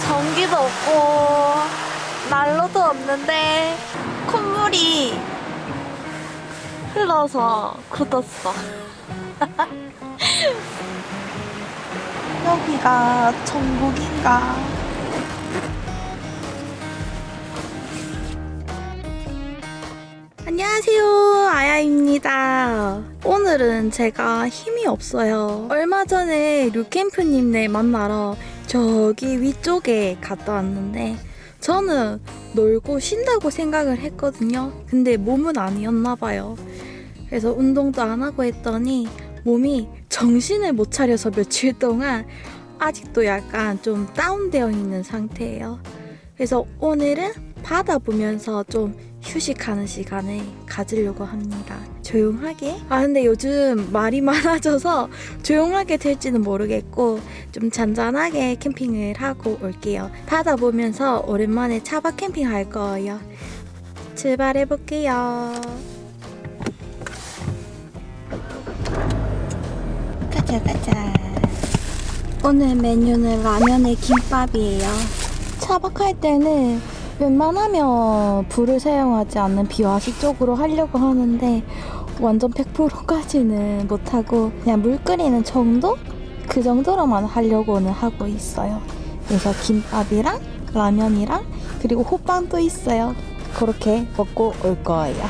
전기도 없고 난로도 없는데 콧물이 흘러서 굳었어. 여기가 전국인가? 안녕하세요, 아야입니다. 오늘은 제가 힘이 없어요. 얼마 전에 류캠프님네 만나러 저기 위쪽에 갔다 왔는데 저는 놀고 쉰다고 생각을 했거든요. 근데 몸은 아니었나봐요. 그래서 운동도 안 하고 했더니 몸이 정신을 못 차려서 며칠 동안 아직도 약간 좀 다운되어 있는 상태예요. 그래서 오늘은 바다 보면서 좀 휴식하는 시간을 가지려고 합니다. 조용하게? 근데 요즘 말이 많아져서 조용하게 될지는 모르겠고 좀 잔잔하게 캠핑을 하고 올게요. 바다 보면서 오랜만에 차박 캠핑 할 거예요. 출발해볼게요. 가자. 오늘 메뉴는 라면에 김밥이에요. 차박할 때는 웬만하면 불을 사용하지 않는 비화식 쪽으로 하려고 하는데 완전 100%까지는 못하고 그냥 물 끓이는 정도? 그 정도로만 하려고는 하고 있어요. 그래서 김밥이랑 라면이랑 그리고 호빵도 있어요. 그렇게 먹고 올 거예요.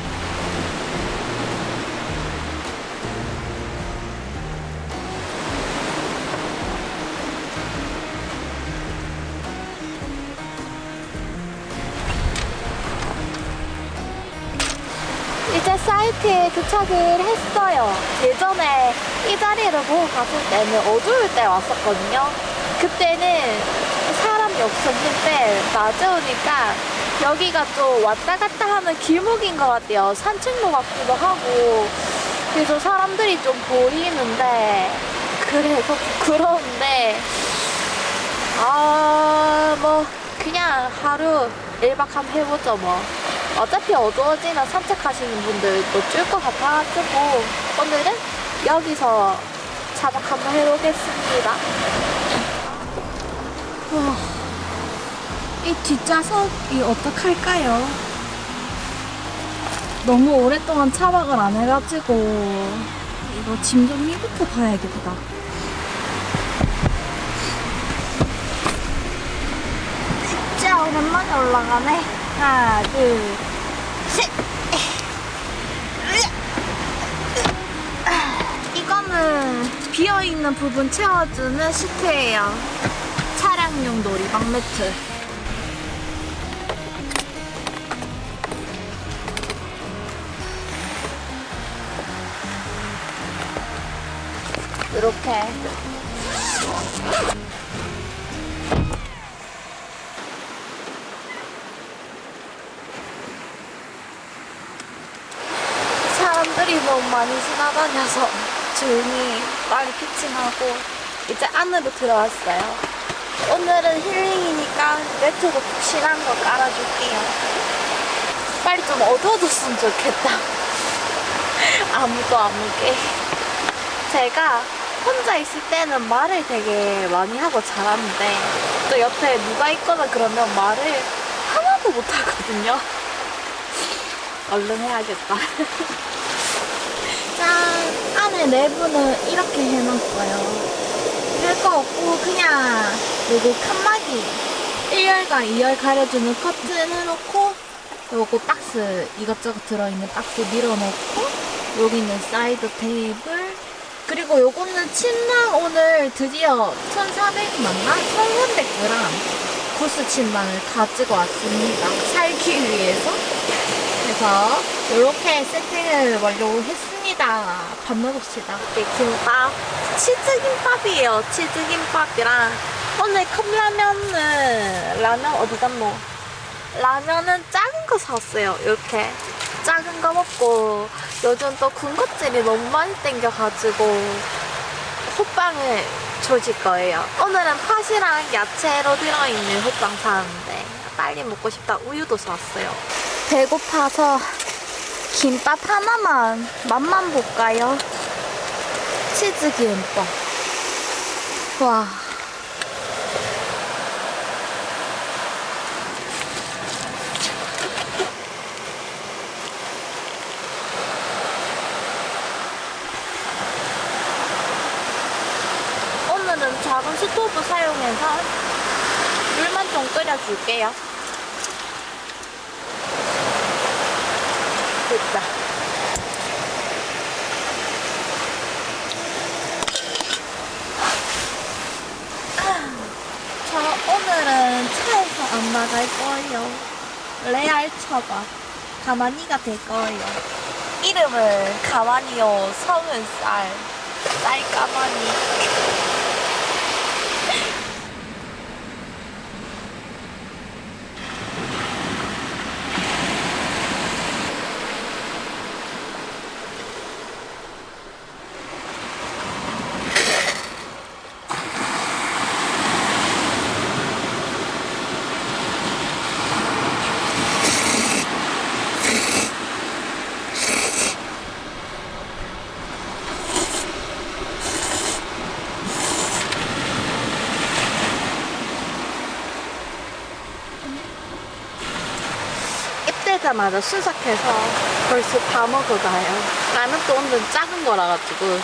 이제 사이트에 도착을 했어요. 예전에 이 자리를 보고 갔을 때는 어두울 때 왔었거든요. 그때는 사람이 없었는데 낮에 오니까 여기가 좀 왔다 갔다 하는 길목인 것 같아요. 산책로 같기도 하고 그래서 사람들이 좀 보이는데 그래서 부끄러운데 뭐 그냥 하루 1박 한번 해보죠 뭐. 어차피 어두워지면 산책하시는 분들도 줄 것 같아가지고 오늘은 여기서 차박 한번 해보겠습니다. 이 뒷좌석이 어떡할까요? 너무 오랫동안 차박을 안 해가지고 이거 짐 정리부터 봐야겠다. 진짜 오랜만에 올라가네. 하나, 둘, 셋. 이거는 비어있는 부분 채워주는 시트예요. 차량용 놀이방 매트. 이렇게. 사람들이 너무 많이 지나다녀서 조용히 빨리 피칭하고 이제 안으로 들어왔어요. 오늘은 힐링이니까 매트도 푹신한 거 깔아줄게요. 빨리 좀 어두워졌으면 좋겠다. 아무도 안 오게. 제가 혼자 있을 때는 말을 되게 많이 하고 잘하는데 또 옆에 누가 있거나 그러면 말을 하나도 못 하거든요. 얼른 해야겠다. 짠! 안에 내부는 이렇게 해놨어요. 별거 없고 그냥 요거 칸막이 1열과 2열 가려주는 커튼 해놓고 요거 박스 이것저것 들어있는 박스 밀어놓고 여기는 사이드 테이블 그리고 요거는 침낭 오늘 드디어 1,400맞나? 1,300g 구스 침낭을 가지고 왔습니다. 살기 위해서. 그래서 이렇게 세팅을 완료했습니다. 밥 먹읍시다. 김밥, 치즈김밥이에요. 치즈김밥이랑 오늘 컵라면은 라면 어디 갔노? 라면은 작은 거 샀어요. 이렇게 작은 거 먹고 요즘 또 군것질이 너무 많이 땡겨가지고 호빵을 조질 거예요. 오늘은 팥이랑 야채로 들어있는 호빵 사는데 빨리 먹고 싶다 우유도 사왔어요. 배고파서 김밥 하나만 맛만 볼까요? 치즈 김밥. 와. 오늘은 작은 스토브 사용해서 물만 좀 끓여줄게요. 됐다. 저 오늘은 차에서 안 나갈 거예요. 레알 차가 가만히가 될 거예요. 이름은 가만히요. 성은 쌀 가만히. 입대자마자 순삭해서 벌써 다 먹어가요. 라면 또 오늘 작은 거라 가지고.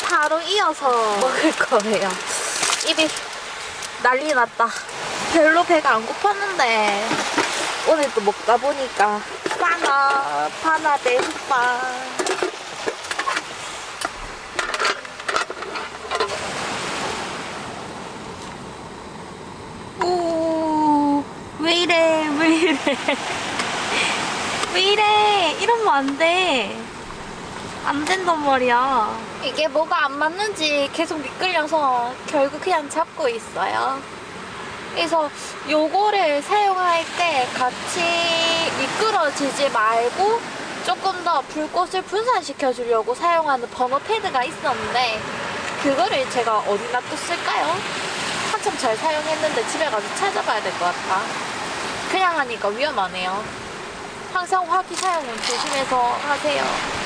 바로 이어서 먹을 거예요. 입이 난리 났다. 별로 배가 안 고팠는데 오늘 또 먹다 보니까 파나 대빵. 오, 왜 이래 왜 이래. 이러면 안 돼. 안 된단 말이야. 이게 뭐가 안 맞는지 계속 미끌려서 결국 그냥 잡고 있어요. 그래서 요거를 사용할 때 같이 미끄러지지 말고 조금 더 불꽃을 분산시켜 주려고 사용하는 버너 패드가 있었는데 그거를 제가 어디다 또 쓸까요? 한참 잘 사용했는데 집에 가서 찾아봐야 될 것 같아. 그냥 하니까 위험하네요. 항상 화기 사용은 조심해서 하세요.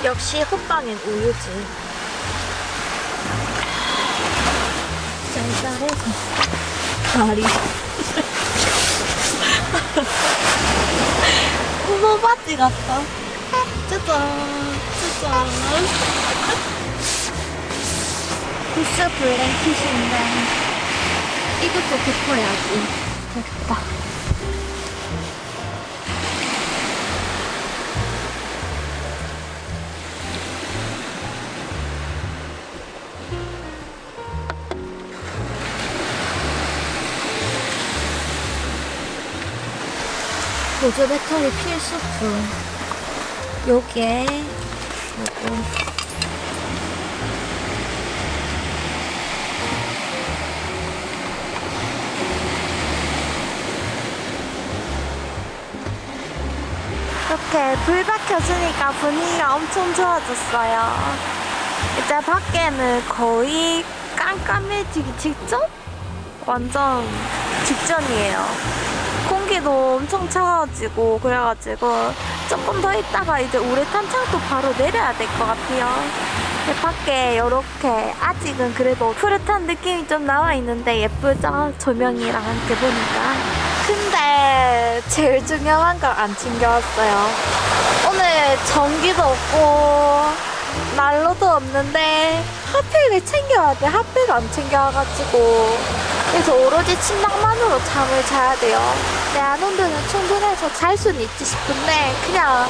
역시 호빵엔 우유지. 쌀쌀해서 다리 호모바지 같다. 짜잔 짜잔. 구스 블랭킷인데 이것도 덮어야지. 됐다. 보조 배터리 필수품. 요게 요거 이렇게 불 밝혀주니까 분위기가 엄청 좋아졌어요. 이제 밖에는 거의 깜깜해지기 직전? 완전 직전이에요. 공기도 엄청 차가워지고 그래가지고 조금 더 있다가 이제 우레탄 창도 바로 내려야 될 것 같아요. 밖에 이렇게 아직은 그래도 푸릇한 느낌이 좀 나와 있는데 예쁘죠? 조명이랑 함께 보니까. 근데 제일 중요한 걸 안 챙겨왔어요. 오늘 전기도 없고 난로도 없는데 핫팩을 챙겨야 돼. 핫팩 안 챙겨와가지고 그래서 오로지 침낭만으로 잠을 자야 돼요. 내 안온도는 충분해서 잘 수는 있지 싶은데 그냥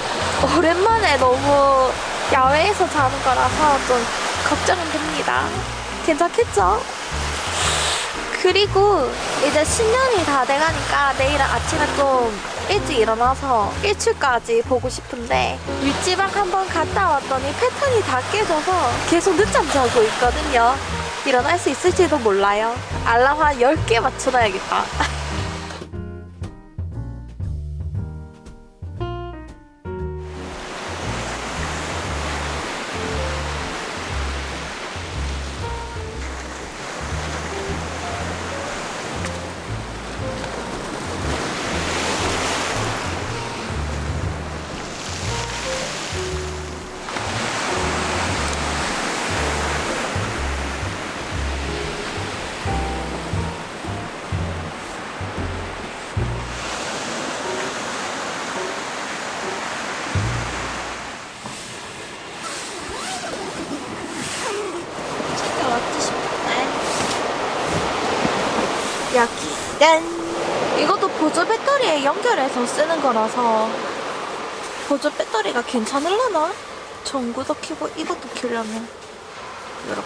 오랜만에 너무 야외에서 자는 거라서 좀 걱정은 됩니다. 괜찮겠죠? 그리고 이제 신년이 다 돼가니까 내일은 아침에 좀 일찍 일어나서 일출까지 보고 싶은데 윗지방 한번 갔다 왔더니 패턴이 다 깨져서 계속 늦잠 자고 있거든요. 일어날 수 있을지도 몰라요. 알람 한 10개 맞춰놔야겠다. 여기는 이것도 보조 배터리에 연결해서 쓰는 거라서 보조 배터리가 괜찮을라나? 전구도 켜고 이것도 켜려면 이렇게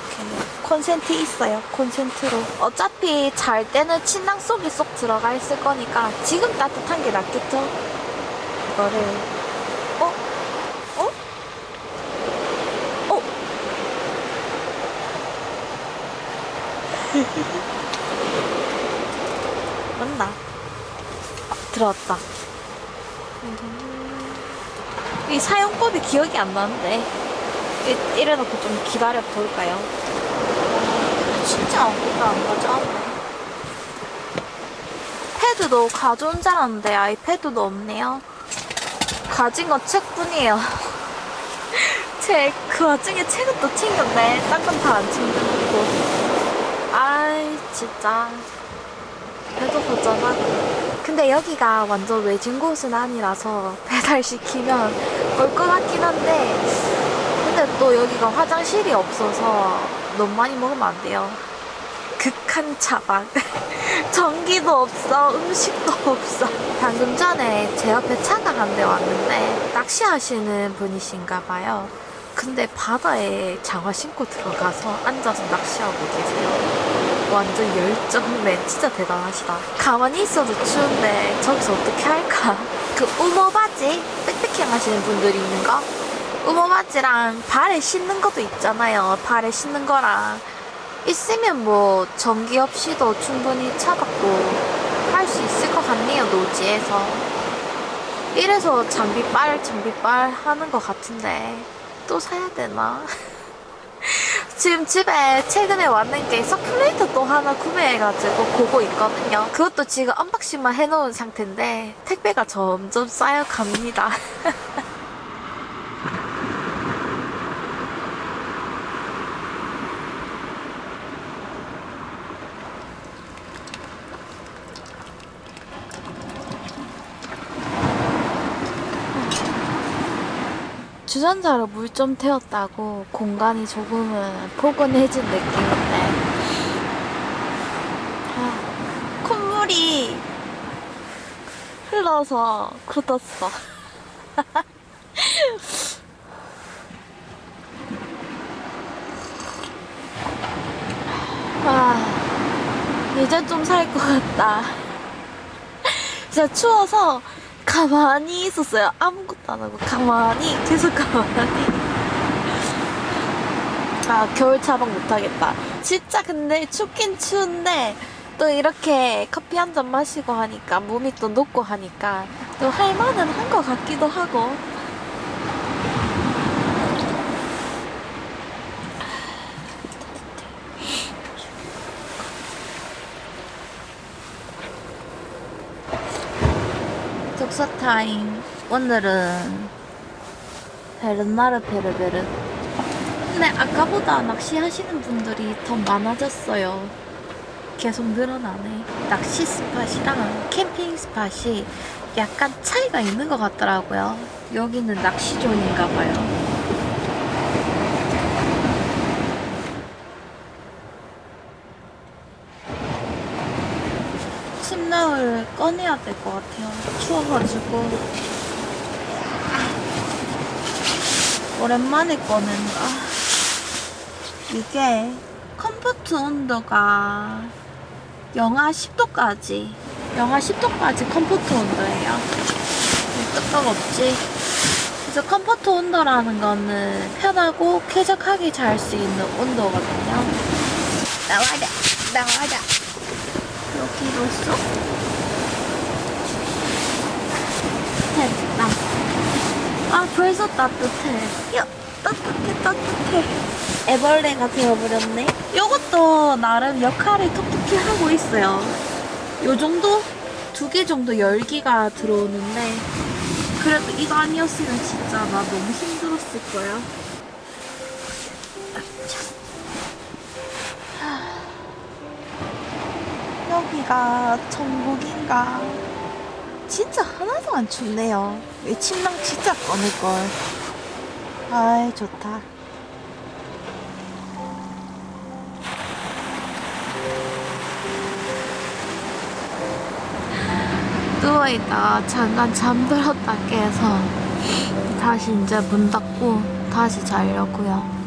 콘센트 있어요. 콘센트로 어차피 잘 때는 침낭 속에 쏙 들어가 있을 거니까 지금 따뜻한 게 낫겠죠? 이거를 어? 어? 어? 맞나? 들어왔다. 이 사용법이 기억이 안 나는데 이래놓고 좀 기다려 볼까요? 진짜 아무것도 안 가져왔네. 패드도 가져온 줄 알았는데 아이패드도 없네요. 가진 건 책뿐이에요. 책, 그 와중에 책은 또 챙겼네. 딴 건 다 안 챙겨놓고. 아이 진짜 배도 고전하고. 근데 여기가 완전 외진 곳은 아니라서 배달시키면 올 것 같긴 한데 근데 또 여기가 화장실이 없어서 너무 많이 먹으면 안 돼요. 극한 차박. 전기도 없어, 음식도 없어. 방금 전에 제 옆에 차가 한 대 왔는데 낚시하시는 분이신가 봐요. 근데 바다에 장화 신고 들어가서 앉아서 낚시하고 계세요. 완전 열정맨. 진짜 대단하시다. 가만히 있어도 추운데 저기서 어떻게 할까? 그 우모 바지 백패킹 하시는 분들이 있는 거, 우모 바지랑 발에 신는 것도 있잖아요. 발에 신는 거랑 있으면 뭐 전기 없이도 충분히 차박도 할 수 있을 것 같네요. 노지에서. 이래서 장비빨 하는 것 같은데 또 사야 되나? 지금 집에 최근에 왔는 게 서큘레이터 또 하나 구매해가지고 그거 있거든요. 그것도 지금 언박싱만 해놓은 상태인데 택배가 점점 쌓여갑니다. 주전자로 물 좀 태웠다고 공간이 조금은 포근해진 느낌인데 콧물이 흘러서 굳었어. 이제 좀 살 것 같다. 진짜 추워서 가만히 있었어요. 아무것도 안 하고 계속 가만히. 겨울 차박 못하겠다. 진짜 근데 춥긴 추운데 또 이렇게 커피 한 잔 마시고 하니까 몸이 또 녹고 하니까 또 할 만은 한 것 같기도 하고. 독서 타임. 오늘은 베르나르 베르베르. 근데 아까보다 낚시하시는 분들이 더 많아졌어요. 계속 늘어나네. 낚시 스팟이랑 캠핑 스팟이 약간 차이가 있는 것 같더라고요. 여기는 낚시존인가 봐요. 침낭을 꺼내야 될 것 같아요. 추워가지고. 오랜만에 꺼낸다. 이게 컴포트 온도가 영하 10도까지 컴포트 온도예요. 뜨겁지? 그래서 컴포트 온도라는 거는 편하고 쾌적하게 잘 수 있는 온도거든요. 나와라. 여기로 쏙. 됐다. 아, 벌써 따뜻해. 야, 따뜻해. 애벌레가 되어버렸네. 요것도 나름 역할을 톡톡히 하고 있어요. 요 정도? 2개 정도 열기가 들어오는데, 그래도 이거 아니었으면 진짜 나 너무 힘들었을 거야. 여기가 전국인가? 진짜 하나도 안 춥네요. 왜 침낭 진짜 꺼낼걸. 아이, 좋다. 누워있다가 잠깐 잠들었다 깨서 다시 이제 문 닫고 다시 자려고요.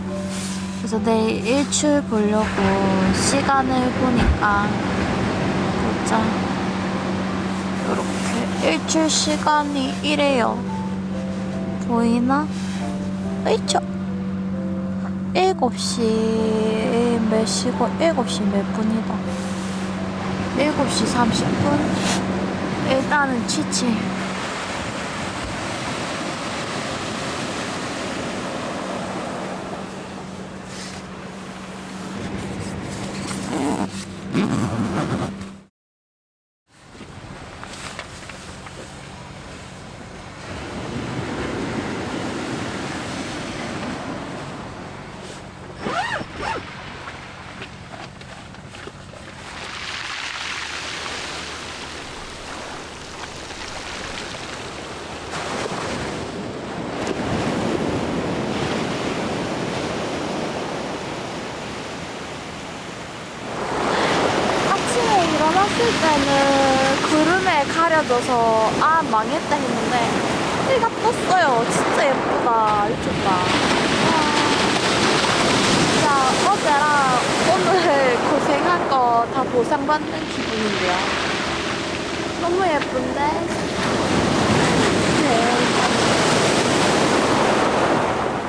그래서 내일 일출 보려고 시간을 보니까 보자. 이렇게 일출 시간이 이래요. 보이나? 으이쵸. 7시 몇 시고 7시 몇 분이다. 7시 30분. 일단은 취침. 일어났을 때는 구름에 가려져서 아 망했다 했는데 해가 떴어요. 진짜 예쁘다. 미쳤다. 진짜 어제랑 오늘 고생한 거 다 보상받는 기분인데요. 너무 예쁜데?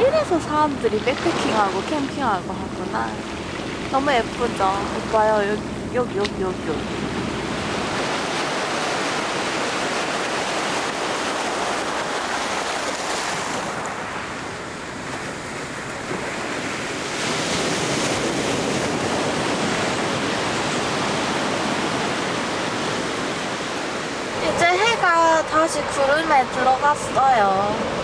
이래서 사람들이 백패킹하고 캠핑하고 하구나. 너무 예쁘죠? 오빠요. 여기. 이제 해가 다시 구름에 들어갔어요.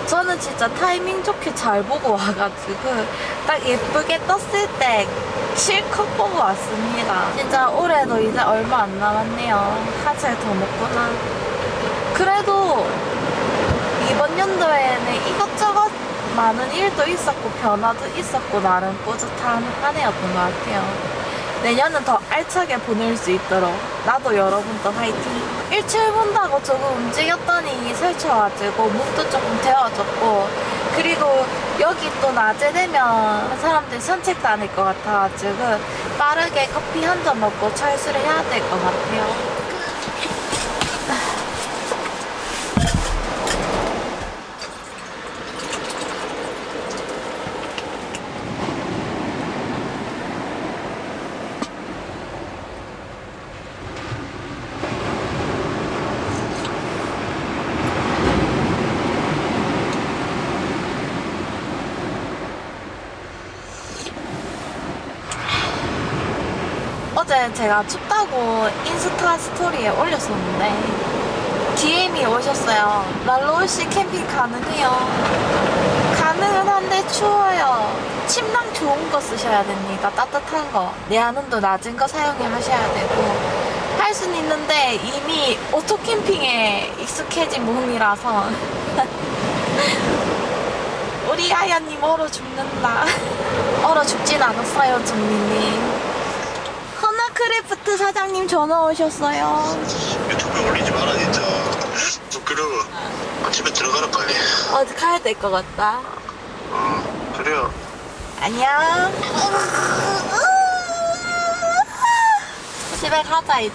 저는 진짜 타이밍 좋게 잘 보고 와가지고 딱 예쁘게 떴을 때 실컷 보고 왔습니다. 진짜 올해도 이제 얼마 안 남았네요. 한살 더 먹구나. 그래도 이번 연도에는 이것저것 많은 일도 있었고 변화도 있었고 나름 뿌듯한 한 해였던 것 같아요. 내년은 더 알차게 보낼 수 있도록 나도 여러분도 화이팅! 일출 본다고 조금 움직였더니 설쳐가지고 몸도 조금 데워졌고, 그리고 여기 또 낮에 되면 사람들이 산책 다닐 것 같아가지고 빠르게 커피 한 잔 먹고 철수를 해야 될 것 같아요. 어제 제가 춥다고 인스타 스토리에 올렸었는데 DM이 오셨어요. 난로시 캠핑 가능해요. 은은한데 추워요. 침낭 좋은 거 쓰셔야 됩니다. 따뜻한 거. 내한온도 낮은 거 사용해 하셔야 되고. 할 수는 있는데 이미 오토캠핑에 익숙해진 몸이라서 우리 아야님 얼어 죽는다. 얼어 죽진 않았어요, 정민님. 허나크래프트 사장님 전화 오셨어요. 유튜브에 올리지 마라 진짜. 부끄러워. 집에 들어가라 빨리. 어디 가야 될 것 같다. 그래요. 안녕. 집에 가자 이제.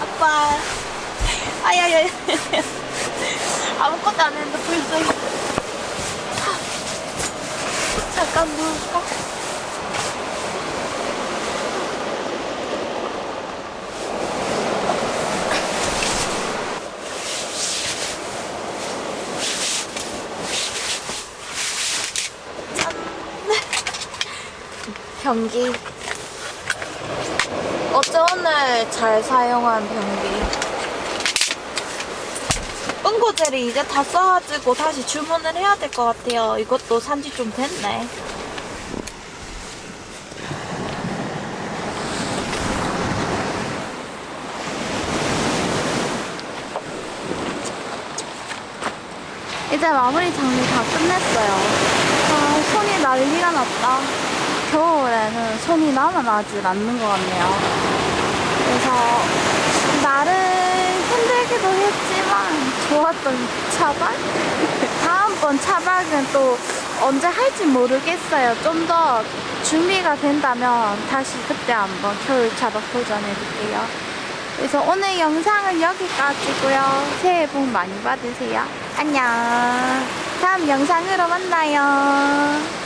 아빠. 아야야야. 아무것도 안 했는데 벌써. 잠깐 누울까? 변기. 어제 오늘 잘 사용한 변기. 응고젤이 이제 다 써가지고 다시 주문을 해야 될 것 같아요. 이것도 산지 좀 됐네. 이제 마무리 정리 다 끝냈어요. 아, 손이 난리가 났다. 겨울에는 손이 나만 나질 않는 것 같네요. 그래서 나름 힘들기도 했지만 좋았던 차박? 다음번 차박은 또 언제 할지 모르겠어요. 좀 더 준비가 된다면 다시 그때 한번 겨울 차박 도전해볼게요. 그래서 오늘 영상은 여기까지고요. 새해 복 많이 받으세요. 안녕. 다음 영상으로 만나요.